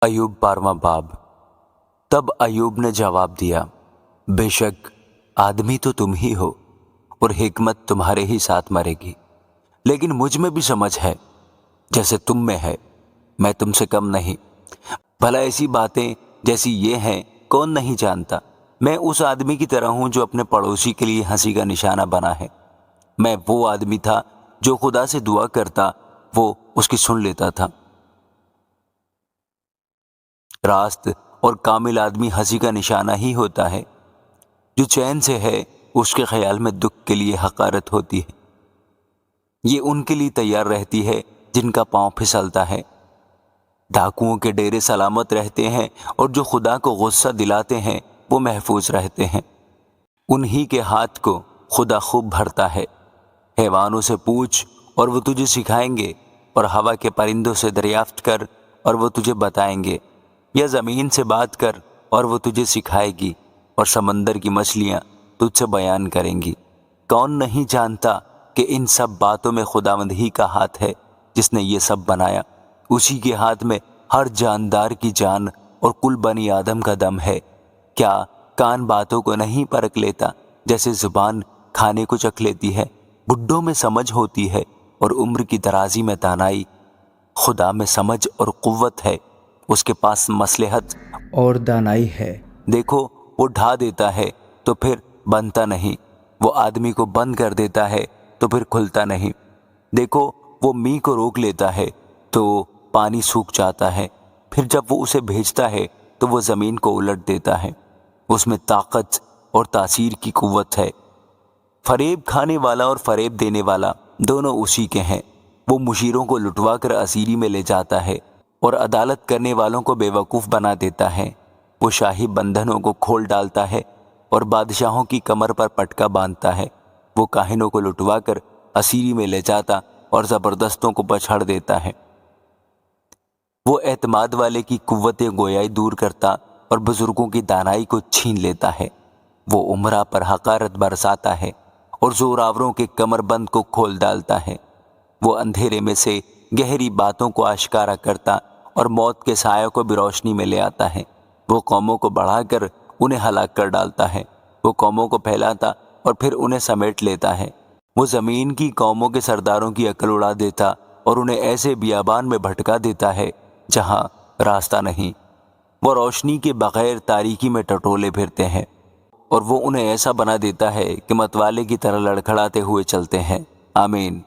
ایوب 12واں باب۔ تب ایوب نے جواب دیا، بے شک آدمی تو تم ہی ہو اور حکمت تمہارے ہی ساتھ مرے گی، لیکن مجھ میں بھی سمجھ ہے جیسے تم میں ہے، میں تم سے کم نہیں۔ بھلا ایسی باتیں جیسی یہ ہیں کون نہیں جانتا؟ میں اس آدمی کی طرح ہوں جو اپنے پڑوسی کے لیے ہنسی کا نشانہ بنا ہے۔ میں وہ آدمی تھا جو خدا سے دعا کرتا، وہ اس کی سن لیتا تھا۔ راست اور کامل آدمی ہنسی کا نشانہ ہی ہوتا ہے، جو چین سے ہے اس کے خیال میں دکھ کے لیے حقارت ہوتی ہے۔ یہ ان کے لیے تیار رہتی ہے جن کا پاؤں پھسلتا ہے۔ ڈاکوؤں کے ڈیرے سلامت رہتے ہیں اور جو خدا کو غصہ دلاتے ہیں وہ محفوظ رہتے ہیں۔ انہی کے ہاتھ کو خدا خوب بھرتا ہے۔ حیوانوں سے پوچھ اور وہ تجھے سکھائیں گے، اور ہوا کے پرندوں سے دریافت کر اور وہ تجھے بتائیں گے، یا زمین سے بات کر اور وہ تجھے سکھائے گی، اور سمندر کی مچھلیاں تجھ سے بیان کریں گی۔ کون نہیں جانتا کہ ان سب باتوں میں خداوند ہی کا ہاتھ ہے جس نے یہ سب بنایا؟ اسی کے ہاتھ میں ہر جاندار کی جان اور کل بنی آدم کا دم ہے۔ کیا کان باتوں کو نہیں پرکھ لیتا جیسے زبان کھانے کو چکھ لیتی ہے؟ بڈھوں میں سمجھ ہوتی ہے اور عمر کی درازی میں دانائی۔ خدا میں سمجھ اور قوت ہے، اس کے پاس مصلحت اور دانائی ہے۔ دیکھو وہ ڈھا دیتا ہے تو پھر بنتا نہیں، وہ آدمی کو بند کر دیتا ہے تو پھر کھلتا نہیں۔ دیکھو وہ میںہ کو روک لیتا ہے تو پانی سوکھ جاتا ہے، پھر جب وہ اسے بھیجتا ہے تو وہ زمین کو الٹ دیتا ہے۔ اس میں طاقت اور تاثیر کی قوت ہے۔ فریب کھانے والا اور فریب دینے والا دونوں اسی کے ہیں۔ وہ مشیروں کو لٹوا کر اسیری میں لے جاتا ہے اور عدالت کرنے والوں کو بے وقوف بنا دیتا ہے۔ وہ شاہی بندھنوں کو کھول ڈالتا ہے اور بادشاہوں کی کمر پر پٹکا باندھتا ہے۔ وہ کاہنوں کو لٹوا کر اسیری میں لے جاتا اور زبردستوں کو پچھاڑ دیتا ہے۔ وہ اعتماد والے کی قوت گویائی دور کرتا اور بزرگوں کی دانائی کو چھین لیتا ہے۔ وہ عمرہ پر حقارت برساتا ہے اور زوراوروں کے کمر بند کو کھول ڈالتا ہے۔ وہ اندھیرے میں سے گہری باتوں کو آشکارا کرتا اور موت کے سایہ کو بھی روشنی میں لے آتا ہے۔ وہ قوموں کو بڑھا کر انہیں ہلاک کر ڈالتا ہے۔ وہ قوموں کو پھیلاتا اور پھر انہیں سمیٹ لیتا ہے۔ وہ زمین کی قوموں کے سرداروں کی عقل اڑا دیتا اور انہیں ایسے بیابان میں بھٹکا دیتا ہے جہاں راستہ نہیں۔ وہ روشنی کے بغیر تاریکی میں ٹٹولے پھرتے ہیں، اور وہ انہیں ایسا بنا دیتا ہے کہ متوالے کی طرح لڑکھڑاتے ہوئے چلتے ہیں۔ آمین۔